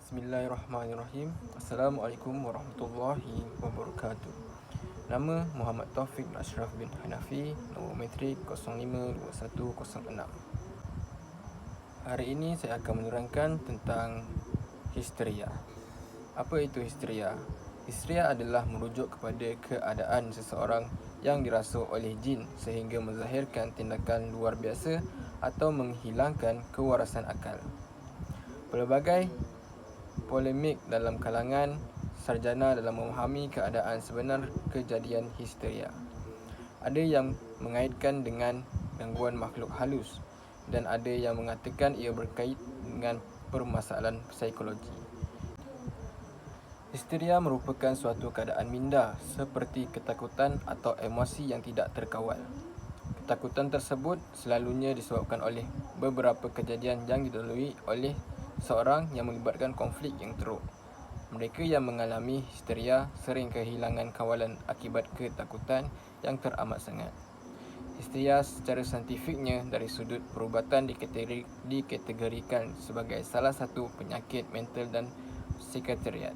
Bismillahirrahmanirrahim. Assalamualaikum warahmatullahi wabarakatuh. Nama Muhammad Taufik Ashraf bin Hanafi, nombor metrik 052106. Hari ini saya akan menerangkan tentang histeria. Apa itu histeria? Histeria adalah merujuk kepada keadaan seseorang yang dirasuk oleh jin sehingga menzahirkan tindakan luar biasa atau menghilangkan kewarasan akal. Pelbagai polemik dalam kalangan sarjana dalam memahami keadaan sebenar kejadian histeria. Ada yang mengaitkan dengan gangguan makhluk halus dan ada yang mengatakan ia berkait dengan permasalahan psikologi. Histeria merupakan suatu keadaan minda seperti ketakutan atau emosi yang tidak terkawal. Ketakutan tersebut selalunya disebabkan oleh beberapa kejadian yang dilalui oleh seorang yang melibatkan konflik yang teruk. Mereka yang mengalami histeria sering kehilangan kawalan akibat ketakutan yang teramat sangat. Histeria secara saintifiknya dari sudut perubatan dikategorikan sebagai salah satu penyakit mental dan psikiatriat.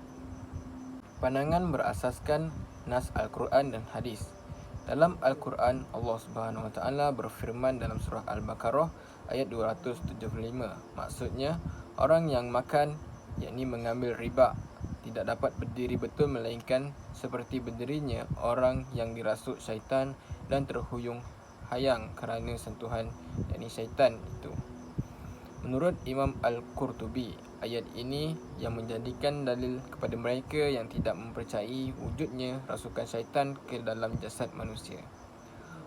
Pandangan berasaskan nas Al-Quran dan hadis. Dalam Al-Quran, Allah Subhanahu Wa Taala berfirman dalam surah Al-Baqarah ayat 275. Maksudnya, orang yang makan, yakni mengambil riba, tidak dapat berdiri betul melainkan seperti berdirinya orang yang dirasuk syaitan dan terhuyung hayang kerana sentuhan, yakni syaitan itu. Menurut Imam Al-Qurtubi, ayat ini yang menjadikan dalil kepada mereka yang tidak mempercayai wujudnya rasukan syaitan ke dalam jasad manusia.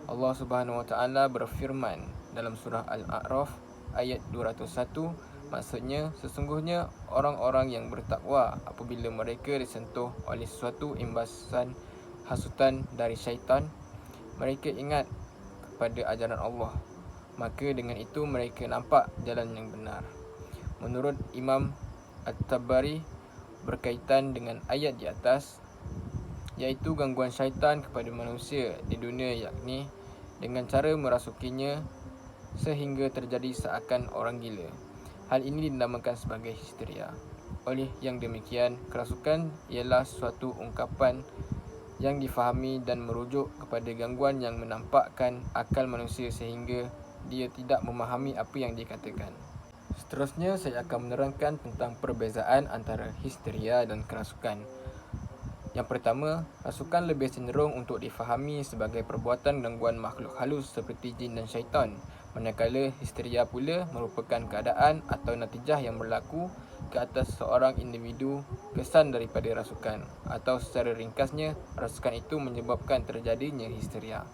Allah Subhanahu Wa Taala berfirman dalam surah Al-A'raf ayat 201, maksudnya sesungguhnya orang-orang yang bertakwa apabila mereka disentuh oleh sesuatu imbasan hasutan dari syaitan, mereka ingat kepada ajaran Allah, maka dengan itu mereka nampak jalan yang benar. Menurut Imam At-Tabari berkaitan dengan ayat di atas, iaitu gangguan syaitan kepada manusia di dunia, yakni dengan cara merasukinya sehingga terjadi seakan orang gila. Hal ini dinamakan sebagai histeria. Oleh yang demikian, kerasukan ialah suatu ungkapan yang difahami dan merujuk kepada gangguan yang menampakkan akal manusia sehingga dia tidak memahami apa yang dikatakan. Seterusnya, saya akan menerangkan tentang perbezaan antara histeria dan kerasukan. Yang pertama, rasukan lebih cenderung untuk difahami sebagai perbuatan gangguan makhluk halus seperti jin dan syaitan, manakala histeria pula merupakan keadaan atau natijah yang berlaku ke atas seorang individu kesan daripada rasukan, atau secara ringkasnya, rasukan itu menyebabkan terjadinya histeria.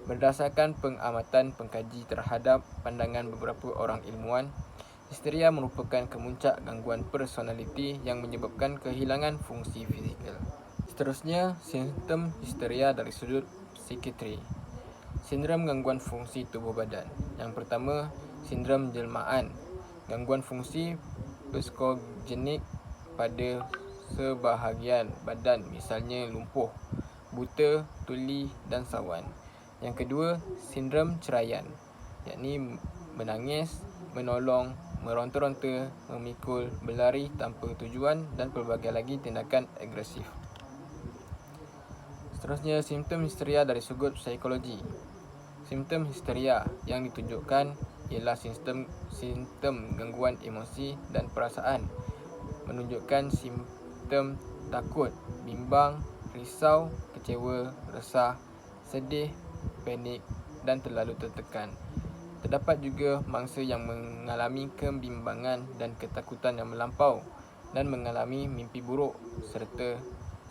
Berdasarkan pengamatan pengkaji terhadap pandangan beberapa orang ilmuwan, histeria merupakan kemuncak gangguan personaliti yang menyebabkan kehilangan fungsi fizikal. Seterusnya, simptom histeria dari sudut psikiatri. Sindrom gangguan fungsi tubuh badan. Yang pertama, sindrom jelmaan, gangguan fungsi psikogenik pada sebahagian badan, misalnya lumpuh, buta, tuli dan sawan. Yang kedua, sindrom ceraian, yakni menangis, menolong, meronta-ronta, memikul, berlari tanpa tujuan dan pelbagai lagi tindakan agresif. Seterusnya, simptom histeria dari sudut psikologi. Simptom histeria yang ditunjukkan ialah simptom gangguan emosi dan perasaan, menunjukkan simptom takut, bimbang, risau, kecewa, resah, sedih, panik dan terlalu tertekan. Terdapat juga mangsa yang mengalami kebimbangan dan ketakutan yang melampau dan mengalami mimpi buruk serta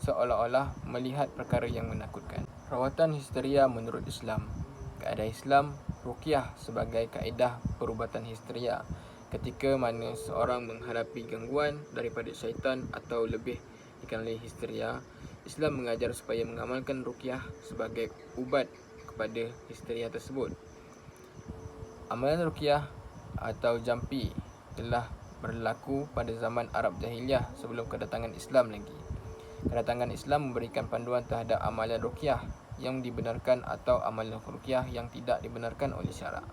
seolah-olah melihat perkara yang menakutkan. Rawatan histeria menurut Islam. Kaedah Islam, ruqyah sebagai kaedah perubatan histeria. Ketika mana seorang menghadapi gangguan daripada syaitan atau lebih dikenali histeria, Islam mengajar supaya mengamalkan ruqyah sebagai ubat kepada histeria tersebut. Amalan ruqyah atau jampi telah berlaku pada zaman Arab Jahiliyah sebelum kedatangan Islam lagi. Kedatangan Islam memberikan panduan terhadap amalan ruqyah yang dibenarkan atau amalan ruqyah yang tidak dibenarkan oleh syarak.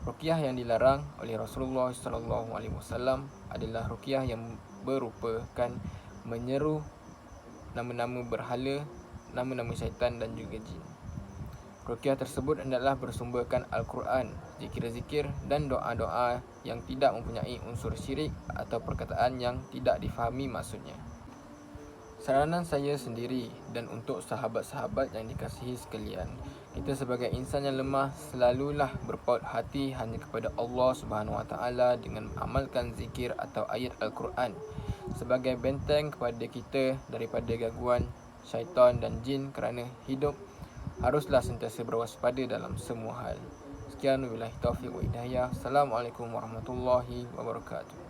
Ruqyah yang dilarang oleh Rasulullah SAW adalah ruqyah yang berupakan menyeru nama-nama berhala, nama-nama syaitan dan juga jin. Ruqyah tersebut hendaklah bersumberkan Al-Quran, zikir-zikir dan doa-doa yang tidak mempunyai unsur syirik atau perkataan yang tidak difahami maksudnya. Saranan saya sendiri dan untuk sahabat-sahabat yang dikasihi sekalian, kita sebagai insan yang lemah selalulah berpaut hati hanya kepada Allah SWT dengan mengamalkan zikir atau ayat Al-Quran sebagai benteng kepada kita daripada gangguan syaitan dan jin, kerana hidup haruslah sentiasa berwaspada dalam semua hal. Sekian, wabillahi taufiq wa hidayah. Assalamualaikum warahmatullahi wabarakatuh.